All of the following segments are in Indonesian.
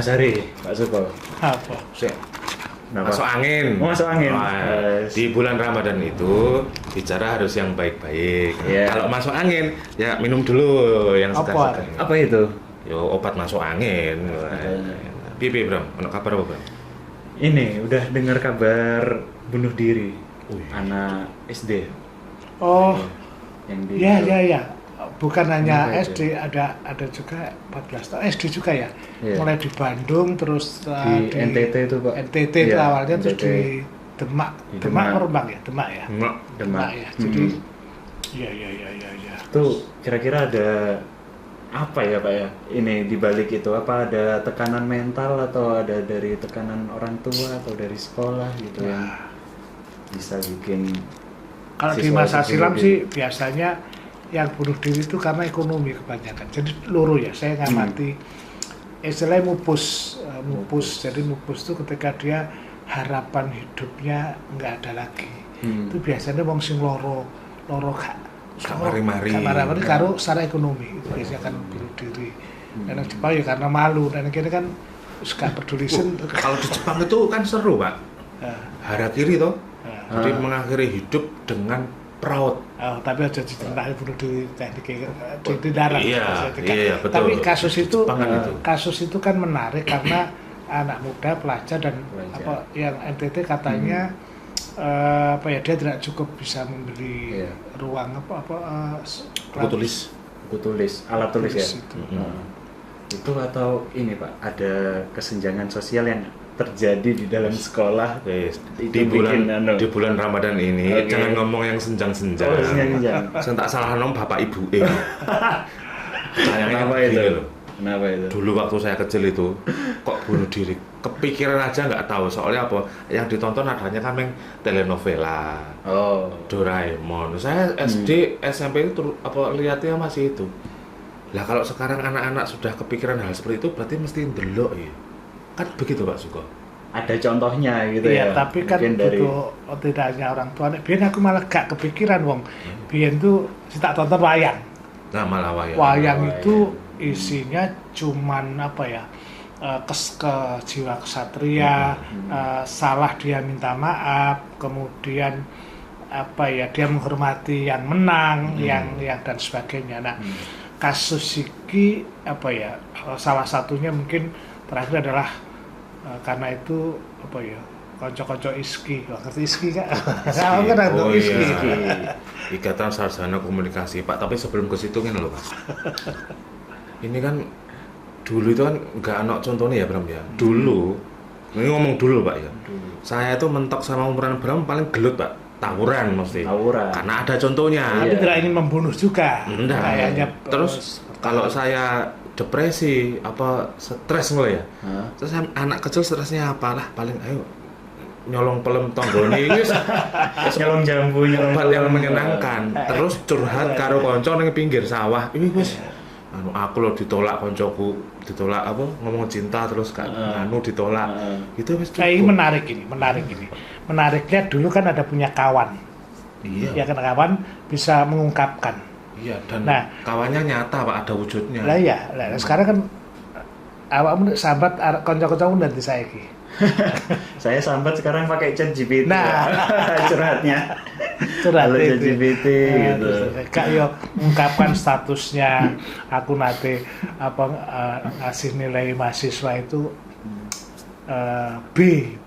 Mas Hari, Pak Suko. Apa? Masuk angin. Masuk angin. Di bulan Ramadan itu bicara harus yang baik-baik. Yeah. Kalau masuk angin, ya minum dulu yang segar-segar. Apa itu? Yo obat masuk angin. Pipi Bram, ono kabar apa Bram? Ini udah dengar kabar bunuh diri anak SD. Oh, Yang di ya. Bukan hanya Apa itu? SD, ada juga 14 tahun SD juga ya. Iya. Mulai di Bandung, terus di NTT itu Pak. NTT itu Iya, awalnya, terus NTT. di Demak. Di Demak Demak. Rembang ya, Demak ya. Demak. Ya. Jadi, iya. Itu kira-kira ada apa ya Pak ya? Ini di balik itu apa ada tekanan mental atau ada dari tekanan orang tua atau dari sekolah gitu yang bisa bikin Kalau di siswa masa itu silam lebih- sih biasanya yang bunuh diri itu karena ekonomi kebanyakan. Jadi loro ya, saya ngamati istilahnya mupus. Jadi mupus itu ketika dia harapan hidupnya nggak ada lagi. Itu biasanya wong sing loro gak Mari-mari. karo secara ekonomi itu biasanya kan bunuh diri. Dan yang Jepang ya karena malu, dan akhirnya kan gak peduli sen. Kalau di Jepang itu kan seru Pak. Harakiri toh. Jadi mengakhiri hidup dengan peraut. Oh, tapi aja ditentang bunuh diri teknik di darat. Iya, Maksudnya. iya, betul. Tapi kasus itu kan menarik karena anak muda pelajar dan apa yang NTT katanya dia tidak cukup bisa memberi ruang Buku tulis. alat tulis ya. Itu. Itu atau ini Pak ada kesenjangan sosial yang terjadi di dalam sekolah Di bulan Ramadan ini jangan ngomong yang senjang-senjang. Saya tak salah nom bapak ibu. Kenapa gini itu? loh. Kenapa itu? Dulu waktu saya kecil itu kok bunuh diri, kepikiran aja nggak tahu. Soalnya apa? Yang ditonton adanya kan yang telenovela, Doraemon. Saya SD, SMP itu lihatnya masih itu. Lah kalau sekarang anak-anak sudah kepikiran hal seperti itu, berarti mesti ndelok ya. Kan begitu Pak Suko. Ada contohnya gitu ya. Iya, tapi kan tidak hanya orang tua. Biyen aku malah gak kepikiran wong. Biyen tuh tak tonton wayang. Nah malah wayang. Wayang itu isinya cuman ke jiwa kesatria, salah dia minta maaf, kemudian dia menghormati yang menang, yang dan sebagainya. Nah, kasus iki salah satunya mungkin terakhir adalah karena itu konco-konco iski, ngerti iski kan? Iski. Ikatan Sarjana Komunikasi Pak. Tapi sebelum ke situ kan loh Pak. Ini kan dulu itu kan nggak ada contohnya ya Bram ya. Dulu, ini ngomong dulu Pak ya. Saya itu mentok sama umuran Bram paling gelut Pak. Tawuran mesti. Karena ada contohnya. Tapi tidak ingin membunuh juga. Kayaknya. Terus kalau saya depresi stres ya. Terus anak kecil stresnya apalah paling ayo nyolong pelem tonggone iki nyolong jambu, hal yang menyenangkan. Terus curhat karo kanca ning pinggir sawah. Ini wis aku lo ditolak koncoku, ditolak ngomong cinta terus ditolak. Itu wis menarik ini. Menariknya dulu kan ada punya kawan. Iya. Ya kan kawan bisa mengungkapkan. Iya, dan kawannya nyata Pak, ada wujudnya. Sekarang kan awakmu sahabat kanca-kancamu nanti saiki. Saya sambat sekarang pakai ChatGPT. Curhatnya. Curhat ChatGPT gitu. Kak yo mengungkapkan statusnya aku nate ngasih nilai mahasiswa itu B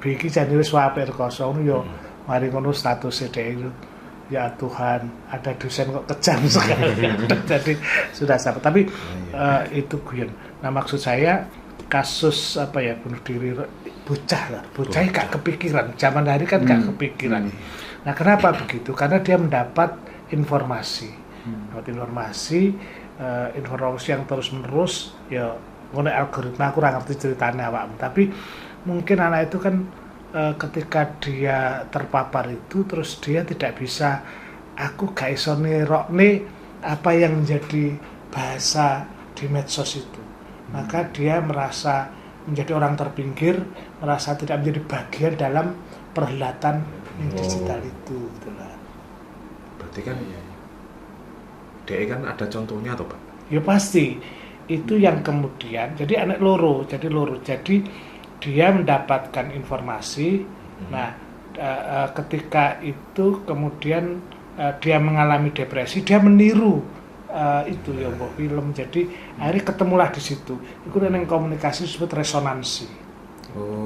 iki jan wis apik kosong yo mari ngono statusnya dhek itu. Ya Tuhan, ada dosen kok kejam sekali. Jadi sudah sampai. Tapi itu guyon. Nah maksud saya kasus bunuh diri bocah gak kepikiran. Zaman hari kan gak kepikiran. Nah kenapa begitu? Karena dia mendapat informasi, informasi yang terus menerus. Ya mengenai algoritma aku kurang ngerti ceritanya awakmu. Tapi mungkin anak itu kan ketika dia terpapar itu terus dia tidak bisa aku gak iso nerokne apa yang menjadi bahasa di medsos itu. Maka dia merasa menjadi orang terpinggir, merasa tidak menjadi bagian dalam perhelatan digital itu gitulah. Berarti kan dia kan ada contohnya toh Pak? Ya pasti. itu yang kemudian jadi anak loro, jadi dia mendapatkan informasi. Nah, ketika itu kemudian dia mengalami depresi, dia meniru itu ya mbok film. Jadi akhirnya ketemulah di situ. Iku yang komunikasi disebut resonansi.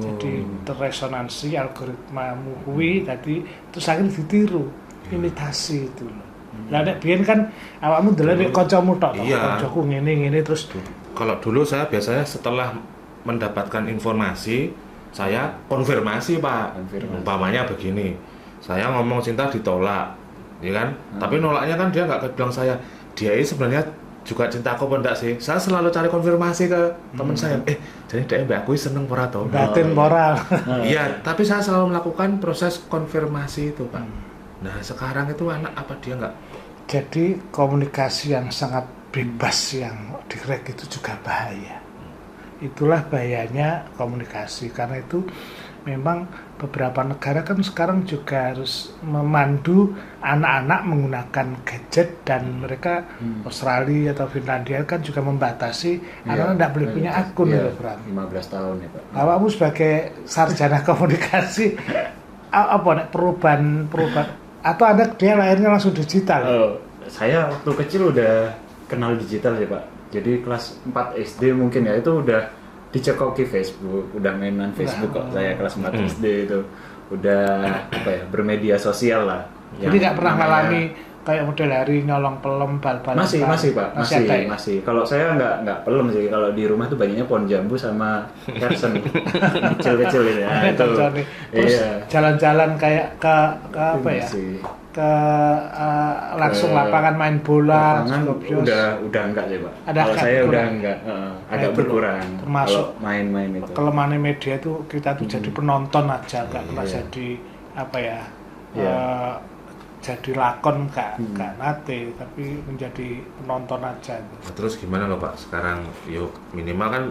Jadi terresonansi algoritma kuwi tadi terus akhirnya ditiru, imitasi itu loh. Lah nek biyen kan awakmu ndelok nek kancamu tok, kancaku ngene terus. Kalau dulu saya biasanya setelah mendapatkan informasi, saya konfirmasi Pak. Umpamanya begini, saya ngomong cinta ditolak, ya kan? Tapi nolaknya kan dia nggak bilang saya, dia ini sebenarnya juga cinta aku apa enggak sih? Saya selalu cari konfirmasi ke teman saya. Jadi dia mbak aku seneng pora tau. Batin moral. Iya, tapi saya selalu melakukan proses konfirmasi itu Pak. Nah sekarang itu anak apa dia nggak? Jadi komunikasi yang sangat bebas yang direct itu juga bahaya. Itulah bahayanya komunikasi, karena itu memang beberapa negara kan sekarang juga harus memandu anak-anak menggunakan gadget, dan mereka Australia atau Finlandia kan juga membatasi anak-anak tidak boleh punya akun ya, 15 tahun ya Pak. Awakmu sebagai sarjana komunikasi apa nek perubahan atau anak dia lahirnya langsung digital? Saya waktu kecil udah kenal digital ya Pak. Jadi kelas 4 SD mungkin ya, itu udah dicekoki Facebook, udah mainan Facebook kok. Saya kelas 4 SD itu udah bermedia sosial lah. Jadi nggak pernah ngalami kayak model hari nyolong pelem bal-balan? Masih Pak, masih. Kalau saya nggak pelem sih. Kalau di rumah tuh banyaknya pohon jambu sama Carson kecil-kecil ini. Ya, itu. Terus jalan-jalan kayak ke apa ya? Ke langsung lapangan main bola. Udah enggak sih Pak. Kalau saya udah enggak, agak berkurang. Termasuk main-main itu. Kelemahan media itu kita tuh jadi penonton aja, nggak pernah jadi apa ya? Jadi lakon gak nate, tapi menjadi penonton aja. Nah, terus gimana loh Pak sekarang? Yuk minimal kan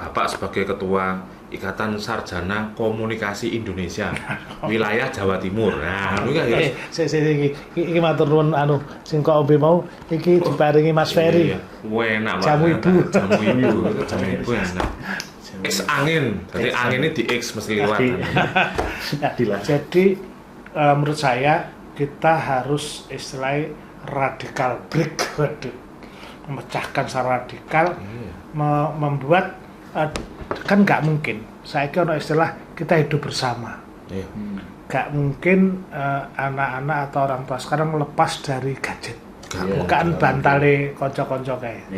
Bapak sebagai ketua Ikatan Sarjana Komunikasi Indonesia wilayah Jawa Timur. Nah, itu kan iki matur nuwun sing kok ombe mau iki diparingi Mas Ferry. Enak jamu ibu. Jamu ibu enak. X angin. Jadi angin ini di X mesti lewat. Jadi menurut saya kita harus istilahnya radical break, memecahkan secara radikal, membuat kan nggak mungkin. Saya kira istilah kita hidup bersama. Nggak mungkin anak-anak atau orang tua sekarang lepas dari gadget. Bukan bantale konco-konco kayak.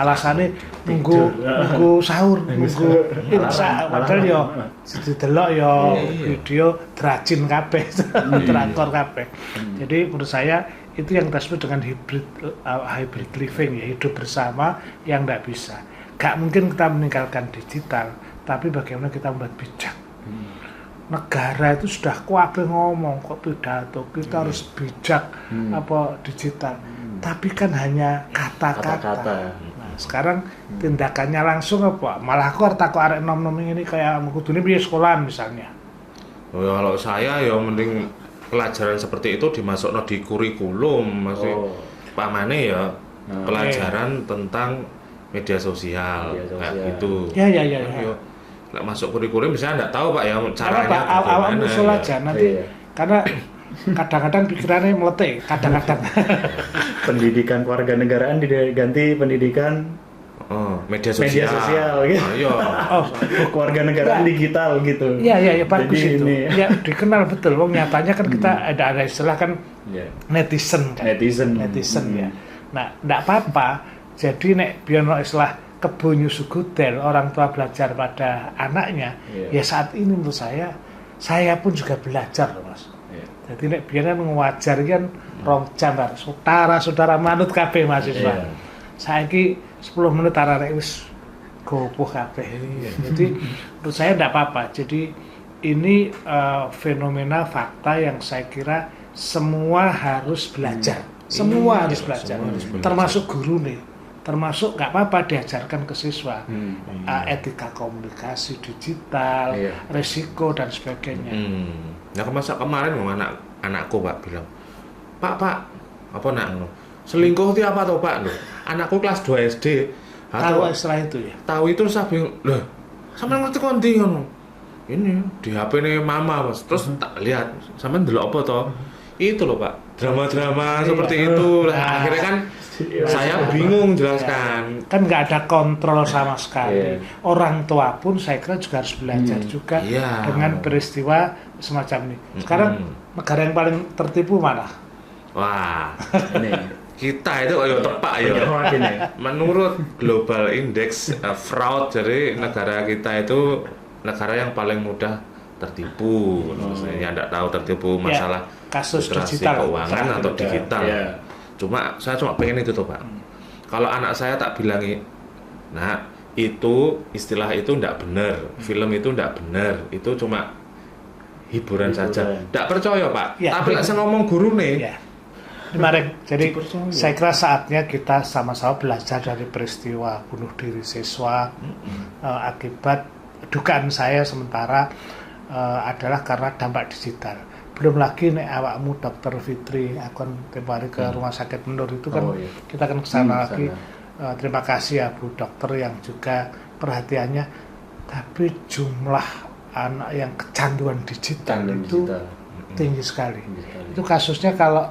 Alasannya nunggu sahur, nunggu imsak, padahal yo didelok yo video drajin kabeh, drakor kabeh. Jadi menurut saya itu yang kita sebut dengan hybrid living, ya, hidup bersama yang tidak bisa. Gak mungkin kita meninggalkan digital, tapi bagaimana kita membuat bijak. Negara itu sudah kuabe ngomong kok pidato kita harus bijak apa digital, tapi kan hanya kata-kata. Nah, sekarang tindakannya langsung apa? Malah aku arek nom-nom ini kayak kudune piye sekolahan misalnya. Oh, ya, kalau saya ya mending pelajaran seperti itu dimasukno di kurikulum, masih pamane ya pelajaran tentang media sosial kayak gitu. Ya. Nggak masuk kurikulum misalnya nggak tahu Pak ya caranya awal musul aja nanti karena kadang-kadang pikirannya meletek, kadang-kadang pendidikan kewarganegaraan diganti pendidikan media sosial gitu. Kewarganegaraan digital gitu. Iya bagus. Jadi itu ya dikenal betul. Wong nyatanya kan kita ada istilah kan netizen kan. Netizen ya. Nah enggak apa-apa. Jadi nek biar istilah kebo nyusu gudel, orang tua belajar pada anaknya, ya saat ini menurut saya pun juga belajar loh Mas. Jadi nek biar kan wajar kan rong jam saudara manut kabeh mahasiswa. Saiki 10 menit arek wis gopoh kabeh. Jadi menurut saya enggak apa-apa. Jadi ini fenomena fakta yang saya kira semua harus belajar. Semua harus belajar. Termasuk guru nih. Termasuk nggak apa-apa diajarkan ke siswa etika komunikasi digital, resiko dan sebagainya. Nah kemarin anakku Pak bilang, Pak apa nak selingkuh itu apa tuh Pak? Anakku kelas 2 SD Tahu istilah itu ya. Tahu itu saya bingung. Loh, sampean ngerti kondi ngono. Ini di HP nih mama Mas. Terus tak lihat, sampean ndelok apa toh? Itu loh Pak, drama-drama seperti itu. Akhirnya kan saya bingung jelaskan. Kan nggak ada kontrol sama sekali. Orang tua pun saya kira juga harus belajar juga dengan peristiwa semacam ini. Sekarang negara yang paling tertipu mana? Wah, ini kita itu tepak ya. Menurut Global Index Fraud, jadi negara kita itu negara yang paling mudah tertipu. Maksudnya yang tidak tahu tertipu masalah kasus digital, keuangan atau digital. Saya cuma pengen itu tuh Pak. Kalau anak saya tak bilangi, nah itu istilah itu tidak benar, film itu tidak benar, itu cuma hiburan saja. Tidak percaya Pak. Tapi saya ngomong guru nih. Mari, jadi saya kira saatnya kita sama-sama belajar dari peristiwa bunuh diri siswa akibat dugaan saya sementara adalah karena dampak digital. Belum lagi nih awakmu Dr. Fitri akan tempoh hari ke rumah sakit Menur itu kan kita akan kesana lagi. Terima kasih ya Bu Dokter yang juga perhatiannya. Tapi jumlah anak yang kecanduan digital itu tinggi sekali. Itu kasusnya kalau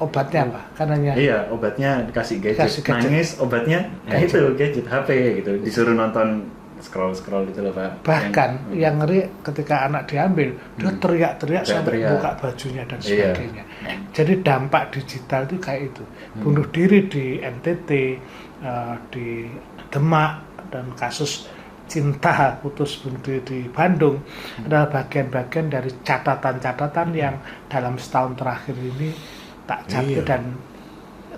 obatnya apa? Karena obatnya dikasih gadget. Nangis obatnya gadget HP gitu. Disuruh nonton scroll gitu loh Pak. Bahkan yang ngeri ketika anak diambil, dia teriak-teriak sampai buka bajunya dan sebagainya. Jadi dampak digital itu kayak itu. Bunuh diri di NTT, di Demak, dan kasus cinta putus bunuh diri di Bandung adalah bagian-bagian dari catatan-catatan yang dalam setahun terakhir ini tak jatuh dan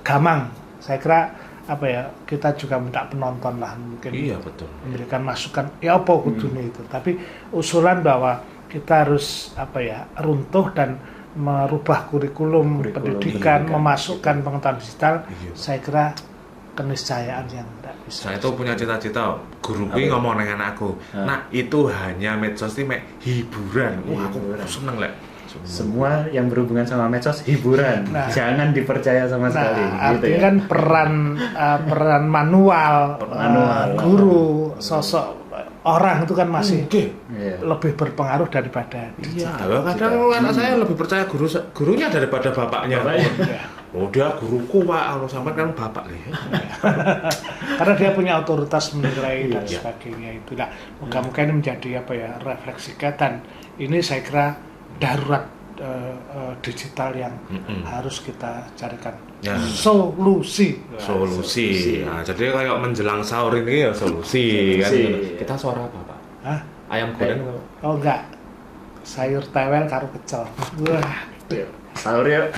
gamang. Saya kira kita juga minta penonton lah mungkin betul. Memberikan masukan apa kudune itu. Tapi usulan bahwa kita harus runtuh dan merubah kurikulum pendidikan, memasukkan pengetahuan digital, saya kira keniscayaan yang tidak bisa. Saya itu punya cita-cita guru ngomong dengan aku. Nah, itu hanya medsos ini hiburan. Wah, aku seneng semua yang berhubungan sama medsos hiburan, jangan dipercaya sama sekali. Artinya kan peran manual, guru, sosok orang itu kan masih lebih berpengaruh daripada digital. Kadang anak saya lebih percaya gurunya daripada bapaknya. Dia guruku Pak, kalau sampai kan bapak Karena dia punya otoritas menilai dan sebagainya itu. Moga-moga ini menjadi refleksi dan ini saya kira darurat digital yang harus kita carikan solusi. Nah, jadi kayak menjelang sahur ini solusi. Kan? Kita suara apa Pak? Ayam goreng? Enggak, sayur tewel karo pecel. Wah, sahur ya.